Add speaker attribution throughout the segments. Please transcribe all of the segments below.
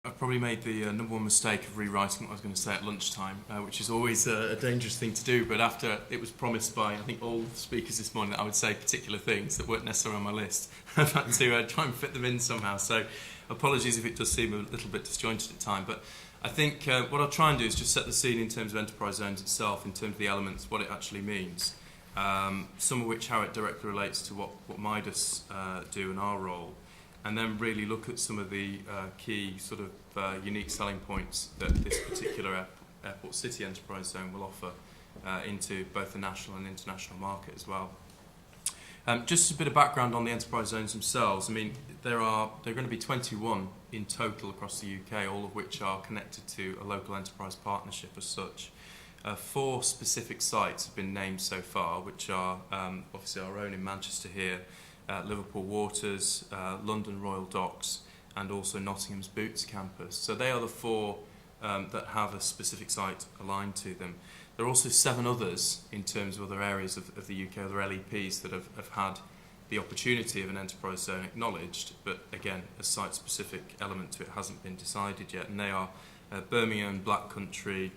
Speaker 1: I've probably made the number one mistake of rewriting what I was going to say at lunchtime, which is always a dangerous thing to do. But after it was promised by, I think, all the speakers this morning that I would say particular things that weren't necessarily on my list, I've had to try and fit them in somehow. So apologies if it does seem a little bit disjointed at time. But I think what I'll try and do is just set the scene in terms of enterprise zones itself, in terms of the elements, what it actually means. Some of which how it directly relates to what Midas do in our role. And then really look at some of the key sort of unique selling points that this particular airport city enterprise zone will offer into both the national and international market as well. Just a bit of background on the enterprise zones themselves. I mean, there are going to be 21 in total across the UK, all of which are connected to a local enterprise partnership as such. 4 specific sites have been named so far, which are obviously our own in Manchester here, Liverpool Waters, London Royal Docks, and also Nottingham's Boots campus. So they are the 4 that have a specific site aligned to them. There are also 7 others in terms of other areas of the UK, other LEPs that have had the opportunity of an enterprise zone acknowledged, but again, a site-specific element to it hasn't been decided yet. And they are Birmingham, Black Country,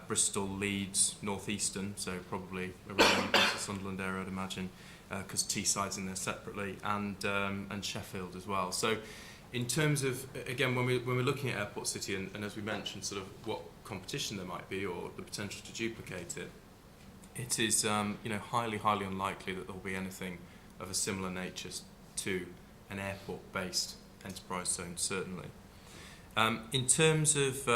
Speaker 1: Bristol, Leeds, North Eastern, so probably around the Sunderland area, I'd imagine, because Teesside's in there separately, and Sheffield as well. So in terms of, again, when we're looking at Airport City, and as we mentioned, sort of what competition there might be or the potential to duplicate it, it is highly unlikely that there will be anything of a similar nature to an airport-based enterprise zone, certainly. In terms of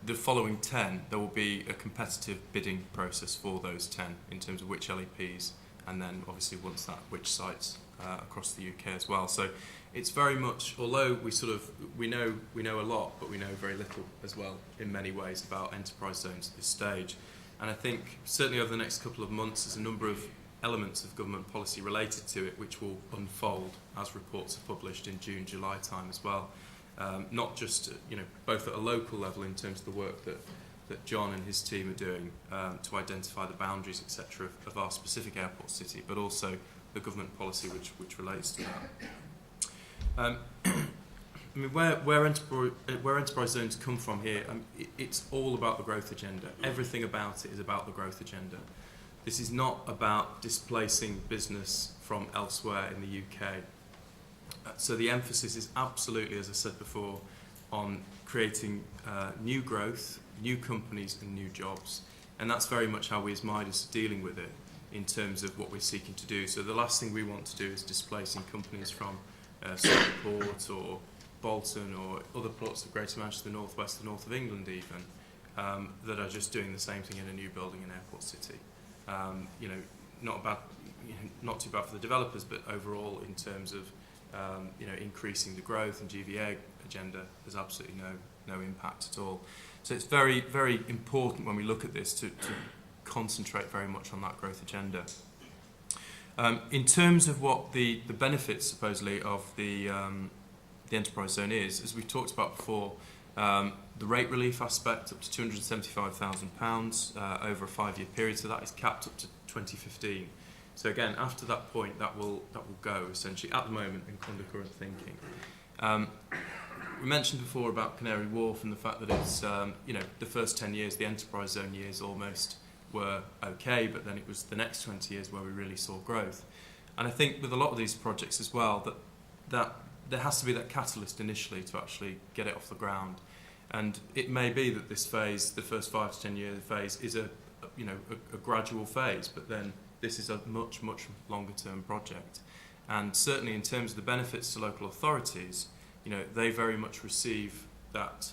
Speaker 1: the following 10, there will be a competitive bidding process for those 10 in terms of which LEPs, and then obviously once that, which sites across the UK as well. So it's very much, although we know a lot, but we know very little as well in many ways about enterprise zones at this stage. And I think certainly over the next couple of months, there's a number of elements of government policy related to it which will unfold as reports are published in June, July time as well. Not just both at a local level in terms of the work that John and his team are doing to identify the boundaries, etc., of our specific airport city, but also the government policy which relates to that. I mean, where enterprise zones come from here, it's all about the growth agenda. Everything about it is about the growth agenda. This is not about displacing business from elsewhere in the UK. So the emphasis is absolutely, as I said before, on creating new growth, new companies and new jobs. And that's very much how we as Midas are dealing with it in terms of what we're seeking to do. So the last thing we want to do is displacing companies from Stockport or Bolton or other parts of Greater Manchester, North West, the North of England even, that are just doing the same thing in a new building in Airport City. Not too bad for the developers, but overall in terms of increasing the growth and GVA agenda, there's absolutely no impact at all. So it's very, very important when we look at this to concentrate very much on that growth agenda. In terms of what the benefits supposedly of the enterprise zone is, as we've talked about before, the rate relief aspect up to £275,000 over a 5-year period, so that is capped up to 2015. So again, after that point, that will go essentially at the moment under current thinking. We mentioned before about Canary Wharf and the fact that it's the first 10 years, the enterprise zone years almost were okay, but then it was the next 20 years where we really saw growth. And I think with a lot of these projects as well, that there has to be that catalyst initially to actually get it off the ground. And it may be that this phase, the first 5 to 10 year phase, is a gradual phase, but then this is a much longer term project. And certainly in terms of the benefits to local authorities, they very much receive that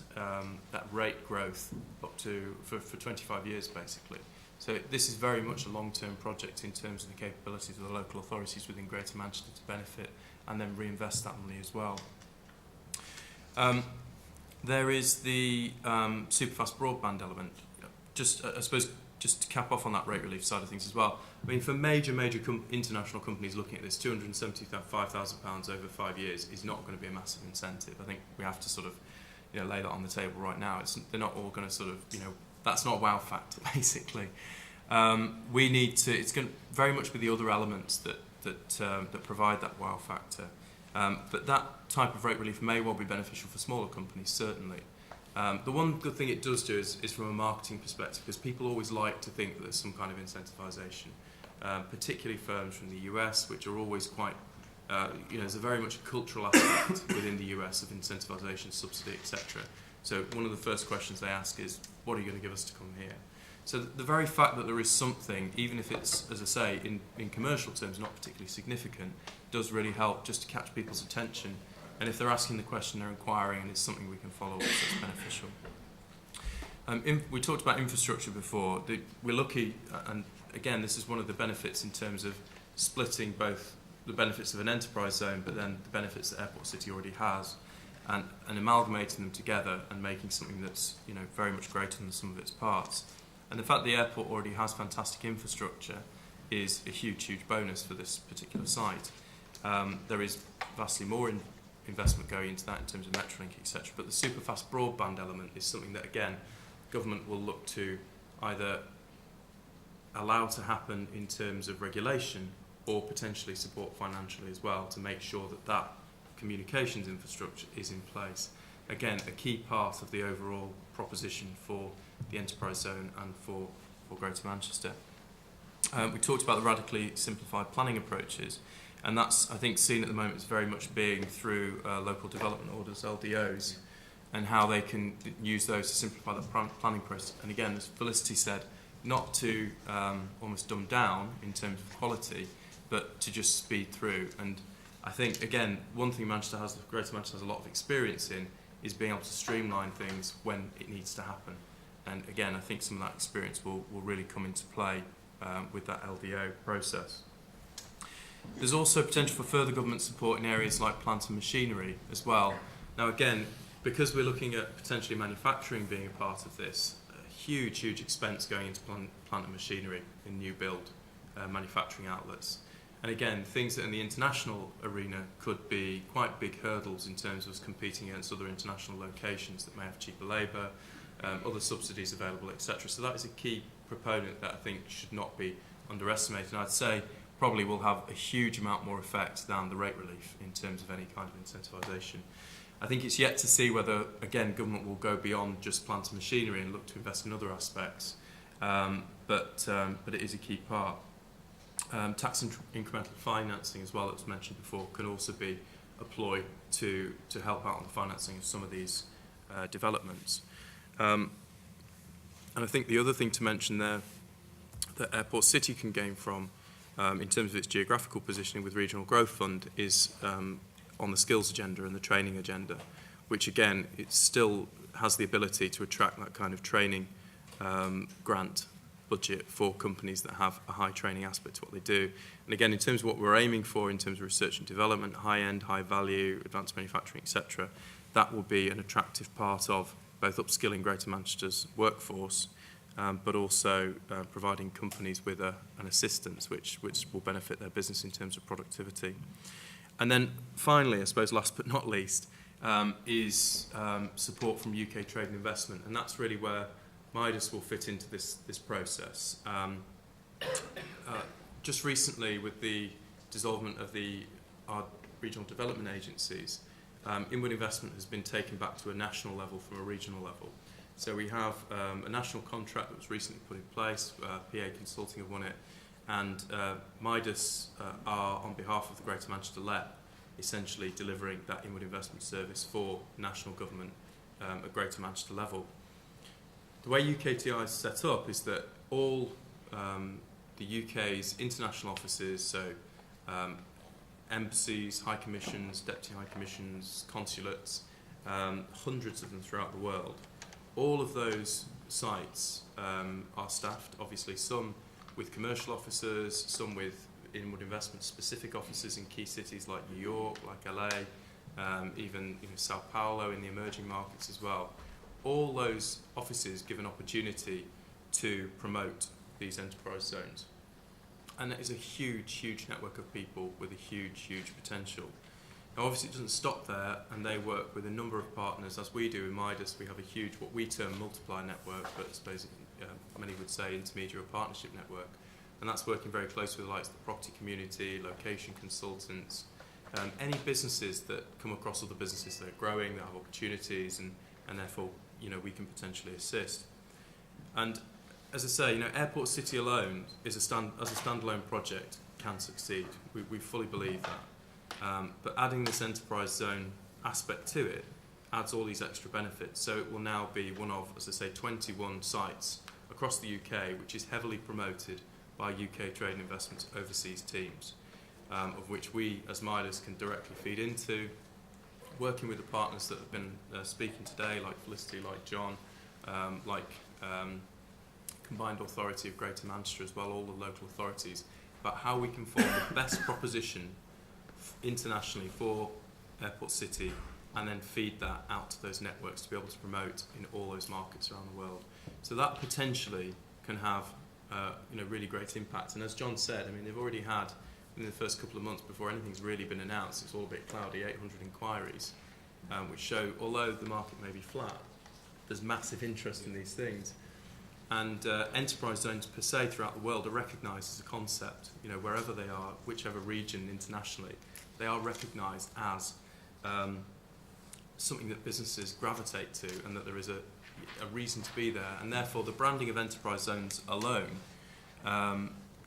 Speaker 1: rate growth up to for 25 years basically. So this is very much a long-term project in terms of the capabilities of the local authorities within Greater Manchester to benefit and then reinvest that money as well. There is the superfast broadband element. I suppose just to cap off on that rate relief side of things as well. I mean, for major international companies looking at this, £275,000 over 5 years is not going to be a massive incentive. I think we have to sort of lay that on the table right now. They're not all going to sort of that's not a wow factor basically. We need to. It's going to very much be the other elements that provide that wow factor. But that type of rate relief may well be beneficial for smaller companies, certainly. The one good thing it does do is from a marketing perspective, because people always like to think that there's some kind of incentivisation, particularly firms from the US, which are always quite, there's a very much a cultural aspect within the US of incentivisation, subsidy, etc. So one of the first questions they ask is, what are you going to give us to come here? So the very fact that there is something, even if it's, as I say, in commercial terms not particularly significant, does really help just to catch people's attention. And if they're asking the question, they're inquiring, and it's something we can follow up, so it's beneficial. We talked about infrastructure before. We're lucky, and again, this is one of the benefits in terms of splitting both the benefits of an enterprise zone, but then the benefits that Airport City already has, and amalgamating them together and making something that's very much greater than the sum of its parts. And the fact the airport already has fantastic infrastructure is a huge, huge bonus for this particular site. There is vastly more investment going into that in terms of Metrolink, etc. But the super fast broadband element is something that, again, government will look to either allow to happen in terms of regulation or potentially support financially as well to make sure that that communications infrastructure is in place. Again, a key part of the overall proposition for the enterprise zone and for Greater Manchester. We talked about the radically simplified planning approaches, and that's, I think, seen at the moment as very much being through local development orders, LDOs, and how they can use those to simplify the planning process. And again, as Felicity said, not to almost dumb down in terms of quality, but to just speed through. And I think, again, one thing Greater Manchester has a lot of experience in is being able to streamline things when it needs to happen. And again, I think some of that experience will really come into play with that LDO process. There's also potential for further government support in areas like plant and machinery as well. Now again, because we're looking at potentially manufacturing being a part of this, a huge, huge expense going into plant and machinery in new build manufacturing outlets. And again, things that in the international arena could be quite big hurdles in terms of us competing against other international locations that may have cheaper labour, other subsidies available, etc. So that is a key proponent that I think should not be underestimated. And I'd say probably will have a huge amount more effect than the rate relief in terms of any kind of incentivisation. I think it's yet to see whether, again, government will go beyond just plant and machinery and look to invest in other aspects, but it is a key part. Tax incremental financing as well, that was mentioned before, can also be a ploy to help out on the financing of some of these developments. And I think the other thing to mention there that Airport City can gain from in terms of its geographical positioning with Regional Growth Fund is on the skills agenda and the training agenda, which again, it still has the ability to attract that kind of training grant budget for companies that have a high training aspect to what they do. And again, in terms of what we're aiming for in terms of research and development, high-end, high-value, advanced manufacturing, etc., that will be an attractive part of both upskilling Greater Manchester's workforce, but also providing companies with an assistance which will benefit their business in terms of productivity. And then finally, I suppose last but not least, is support from UK trade and investment, and that's really where Midas will fit into this process. Just recently, with the dissolvement of our regional development agencies, inward investment has been taken back to a national level from a regional level. So we have a national contract that was recently put in place, PA Consulting have won it, and Midas are, on behalf of the Greater Manchester LEP, essentially delivering that inward investment service for national government at Greater Manchester level. The way UKTI is set up is that all the UK's international offices, so embassies, high commissions, deputy high commissions, consulates, hundreds of them throughout the world, all of those sites are staffed, obviously some with commercial officers, some with inward investment specific offices in key cities like New York, like LA, even Sao Paulo in the emerging markets as well. All those offices give an opportunity to promote these enterprise zones. And it is a huge, huge network of people with a huge, huge potential. Now obviously it doesn't stop there, and they work with a number of partners, as we do in Midas. We have a huge, what we term multiplier network, but I suppose many would say intermediary or partnership network. And that's working very closely with the likes of the property community, location consultants, any businesses that come across other businesses that are growing, that have opportunities, and therefore, we can potentially assist. And as I say, Airport City alone as a standalone project can succeed. We fully believe that. But adding this enterprise zone aspect to it adds all these extra benefits. So it will now be one of, as I say, 21 sites across the UK, which is heavily promoted by UK Trade and Investment's overseas teams, of which we as Midas can directly feed into, working with the partners that have been speaking today, like Felicity, like John, like Combined Authority of Greater Manchester as well, all the local authorities, about how we can form the best proposition internationally for Airport City, and then feed that out to those networks to be able to promote in all those markets around the world. So that potentially can have really great impact. And as John said, they've already had, in the first couple of months before anything's really been announced, it's all a bit cloudy, 800 inquiries, which show, although the market may be flat, there's massive interest in these things. And enterprise zones per se throughout the world are recognised as a concept. Wherever they are, whichever region internationally, they are recognised as something that businesses gravitate to, and that there is a reason to be there. And therefore, the branding of enterprise zones alone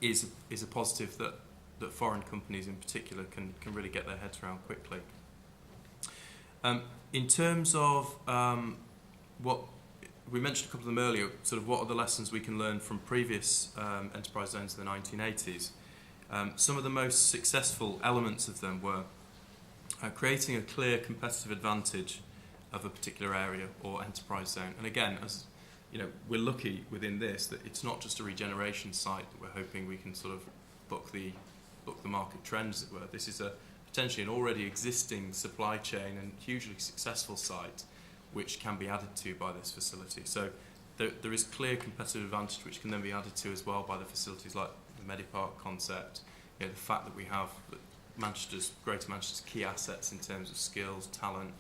Speaker 1: is a positive that foreign companies in particular can really get their heads around quickly. In terms of what we mentioned a couple of them earlier, sort of what are the lessons we can learn from previous enterprise zones in the 1980s. Some of the most successful elements of them were creating a clear competitive advantage of a particular area or enterprise zone. And again, as we're lucky within this that it's not just a regeneration site that we're hoping we can sort of book the market trends, as it were. This is potentially an already existing supply chain and hugely successful site which can be added to by this facility. So there is clear competitive advantage which can then be added to as well by the facilities like the Medipark concept, the fact that we have Greater Manchester's key assets in terms of skills, talent,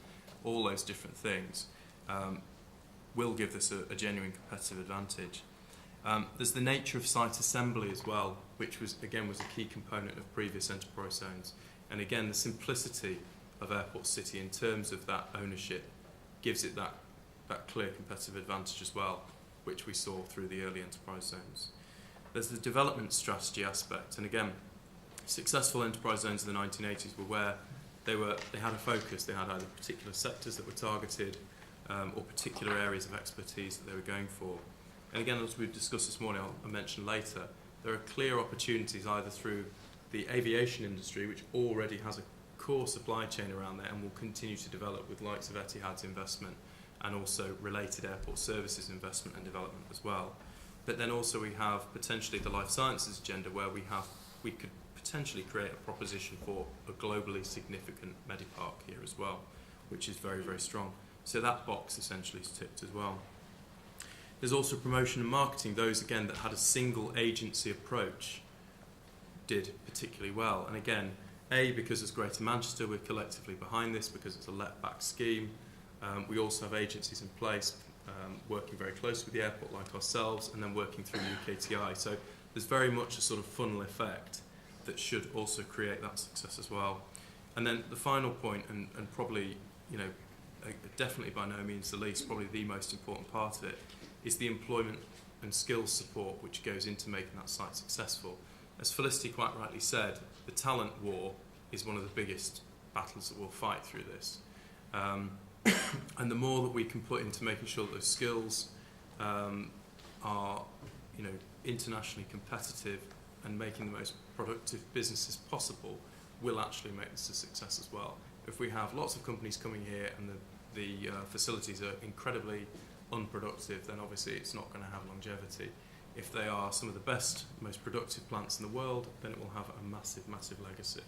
Speaker 1: all those different things will give this a genuine competitive advantage. There's the nature of site assembly as well, which was a key component of previous enterprise zones. And again, the simplicity of Airport City in terms of that ownership gives it that clear competitive advantage as well, which we saw through the early enterprise zones. There's the development strategy aspect, and again, successful enterprise zones in the 1980s were where they had a focus. They had either particular sectors that were targeted or particular areas of expertise that they were going for. And again, as we've discussed this morning, I'll mention later, there are clear opportunities either through the aviation industry, which already has a core supply chain around there and will continue to develop with likes of Etihad's investment, and also related airport services investment and development as well. But then also we have potentially the life sciences agenda, where we could potentially create a proposition for a globally significant Medipark here as well, which is very, very strong. So that box essentially is ticked as well. There's also promotion and marketing. Those, again, that had a single agency approach did particularly well. And again, because it's Greater Manchester, we're collectively behind this because it's a let-back scheme. We also have agencies in place working very closely with the airport like ourselves, and then working through UKTI. So there's very much a sort of funnel effect that should also create that success as well. And then the final point, and probably, definitely by no means the least, probably the most important part of it, is the employment and skills support which goes into making that site successful. As Felicity quite rightly said, the talent war is one of the biggest battles that we'll fight through this. And the more that we can put into making sure that those skills are internationally competitive and making the most productive businesses possible, will actually make this a success as well. If we have lots of companies coming here and the facilities are incredibly unproductive, then obviously it's not going to have longevity. If they are some of the best, most productive plants in the world, then it will have a massive, massive legacy.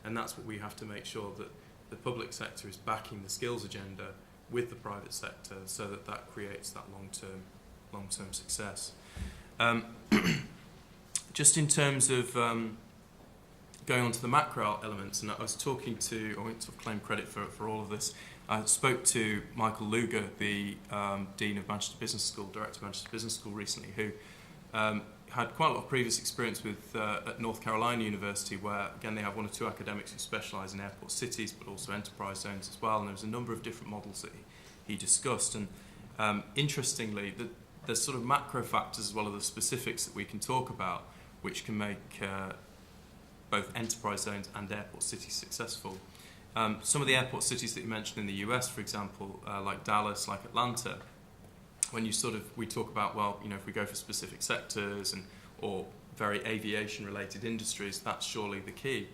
Speaker 1: And that's what we have to make sure, that the public sector is backing the skills agenda with the private sector, so that creates that long-term success. Just in terms of going on to the macro elements, and I was talking to, I won't sort of claim credit for all of this, I spoke to Michael Luger, the Dean of Manchester Business School, Director of Manchester Business School recently, who had quite a lot of previous experience with at North Carolina University, where again they have one or two academics who specialise in airport cities, but also enterprise zones as well. And there was a number of different models that he discussed. And interestingly, there's sort of macro factors as well as the specifics that we can talk about, which can make both enterprise zones and airport cities successful. Some of the airport cities that you mentioned in the US, for example, like Dallas, like Atlanta, when we talk about, well, if we go for specific sectors or very aviation-related industries, that's surely the key.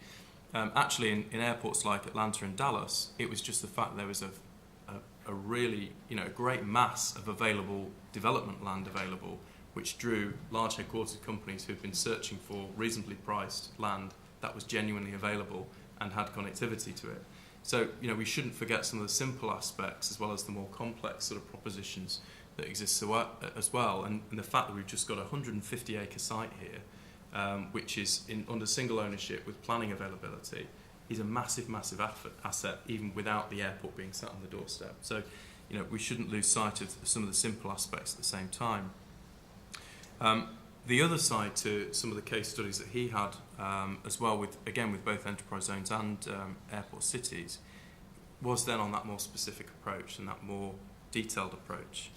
Speaker 1: Actually, in airports like Atlanta and Dallas, it was just the fact there was a really, a great mass of available development land available, which drew large headquartered companies who had been searching for reasonably priced land that was genuinely available and had connectivity to it. So, we shouldn't forget some of the simple aspects as well as the more complex sort of propositions that exist as well. And the fact that we've just got a 150-acre site here, which is under single ownership with planning availability, is a massive, massive asset, even without the airport being sat on the doorstep. So, we shouldn't lose sight of some of the simple aspects at the same time. The other side to some of the case studies that he had, as well, with both enterprise zones and airport cities, was then on that more specific approach and that more detailed approach.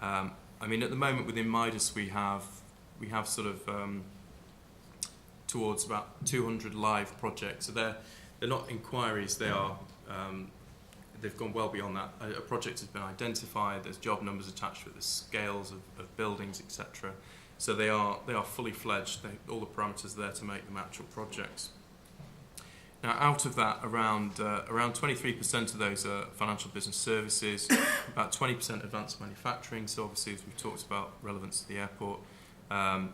Speaker 1: At the moment within Midas we have sort of towards about 200 live projects. So they're not inquiries, they are they've gone well beyond that. A project has been identified, there's job numbers attached to it, there's scales of buildings, etc. So they are fully fledged. All the parameters are there to make them actual projects. Now, out of that, around 23% of those are financial business services, about 20% advanced manufacturing. So obviously, as we've talked about, relevance to the airport. 17%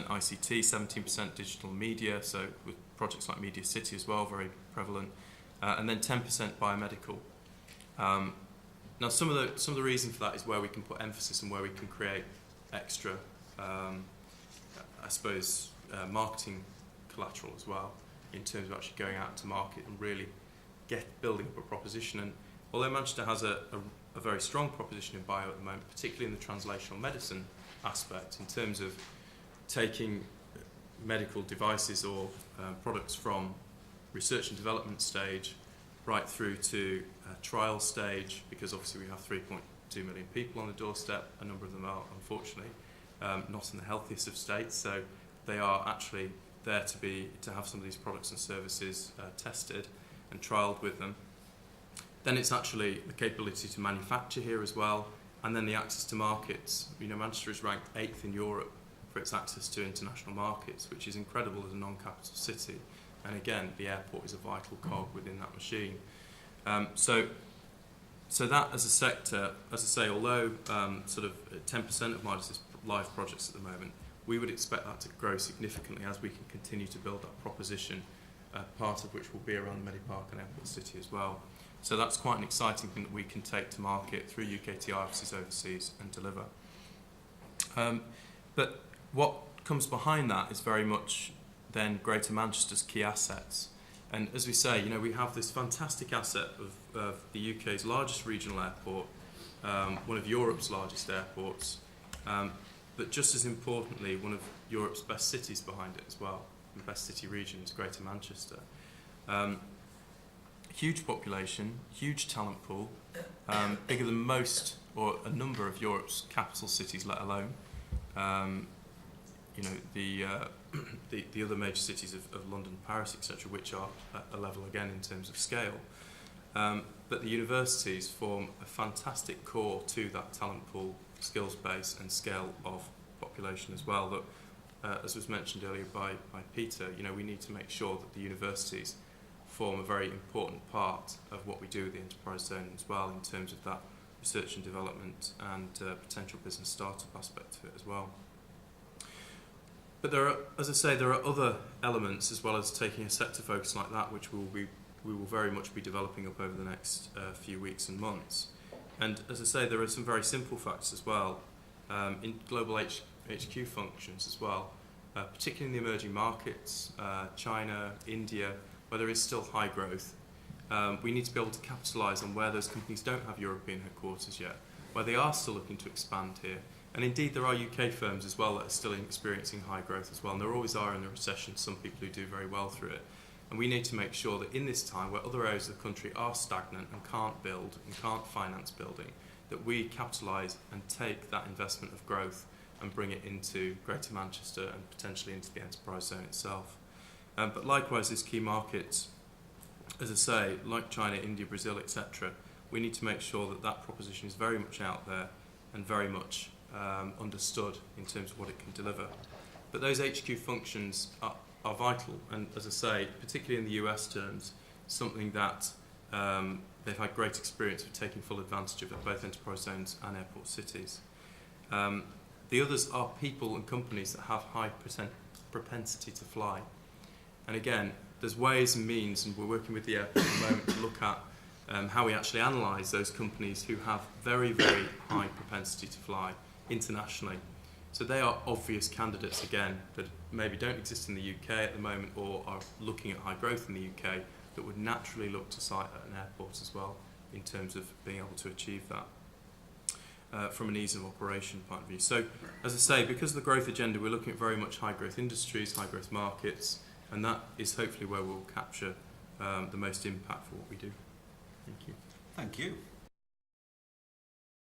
Speaker 1: ICT, 17% digital media. So with projects like Media City as well, very prevalent, and then 10% biomedical. Now, some of the reason for that is where we can put emphasis and where we can create extra, marketing collateral as well, in terms of actually going out to market and really building up a proposition. And although Manchester has a very strong proposition in bio at the moment, particularly in the translational medicine aspect, in terms of taking medical devices or products from research and development stage right through to trial stage, because obviously we have 3.2 million people on the doorstep. A number of them are, unfortunately, not in the healthiest of states, so they are actually there to have some of these products and services tested and trialled with them. Then it's actually the capability to manufacture here as well, and then the access to markets. Manchester is ranked 8th in Europe for its access to international markets, which is incredible as a non-capital city. And again, the airport is a vital cog within that machine. So that as a sector, as I say, although sort of 10% of Midas' live projects at the moment, we would expect that to grow significantly as we can continue to build that proposition, part of which will be around the Medipark and Airport City as well. So that's quite an exciting thing that we can take to market through UKTI offices overseas and deliver. But what comes behind that is very much then Greater Manchester's key assets. And as we say, we have this fantastic asset of the UK's largest regional airport, one of Europe's largest airports, but just as importantly, one of Europe's best cities behind it as well. The best city region is Greater Manchester. Huge population, huge talent pool, bigger than most or a number of Europe's capital cities, let alone the other major cities of London, Paris, etc., which are at a level again in terms of scale. But the universities form a fantastic core to that talent pool, skills base and scale of population as well. That, as was mentioned earlier by Peter, we need to make sure that the universities form a very important part of what we do with the enterprise zone as well, in terms of that research and development and potential business startup aspect to it as well. But there are other elements as well as taking a sector focus like that, which we will very much be developing up over the next few weeks and months. And as I say, there are some very simple facts as well in global HQ functions as well, particularly in the emerging markets, China, India, where there is still high growth. We need to be able to capitalise on where those companies don't have European headquarters yet, where they are still looking to expand here, And indeed, there are UK firms as well that are still experiencing high growth as well. And there always are in the recession some people who do very well through it. And we need to make sure that in this time where other areas of the country are stagnant and can't build and can't finance building, that we capitalise and take that investment of growth and bring it into Greater Manchester and potentially into the enterprise zone itself. But likewise, these key markets, as I say, like China, India, Brazil, etc., we need to make sure that that proposition is very much out there and very much understood in terms of what it can deliver. But those HQ functions are vital, and as I say, particularly in the US terms, something that they've had great experience of taking full advantage of at both enterprise zones and airport cities. The others are people and companies that have high propensity to fly. And again, there's ways and means, and we're working with the airport at the moment to look at how we actually analyse those companies who have very, very high propensity to fly internationally. So they are obvious candidates, again, that maybe don't exist in the UK at the moment or are looking at high growth in the UK that would naturally look to site at an airport as well in terms of being able to achieve that from an ease of operation point of view. So, as I say, because of the growth agenda, we're looking at very much high growth industries, high growth markets, and that is hopefully where we'll capture the most impact for what we do. Thank you.
Speaker 2: Thank you.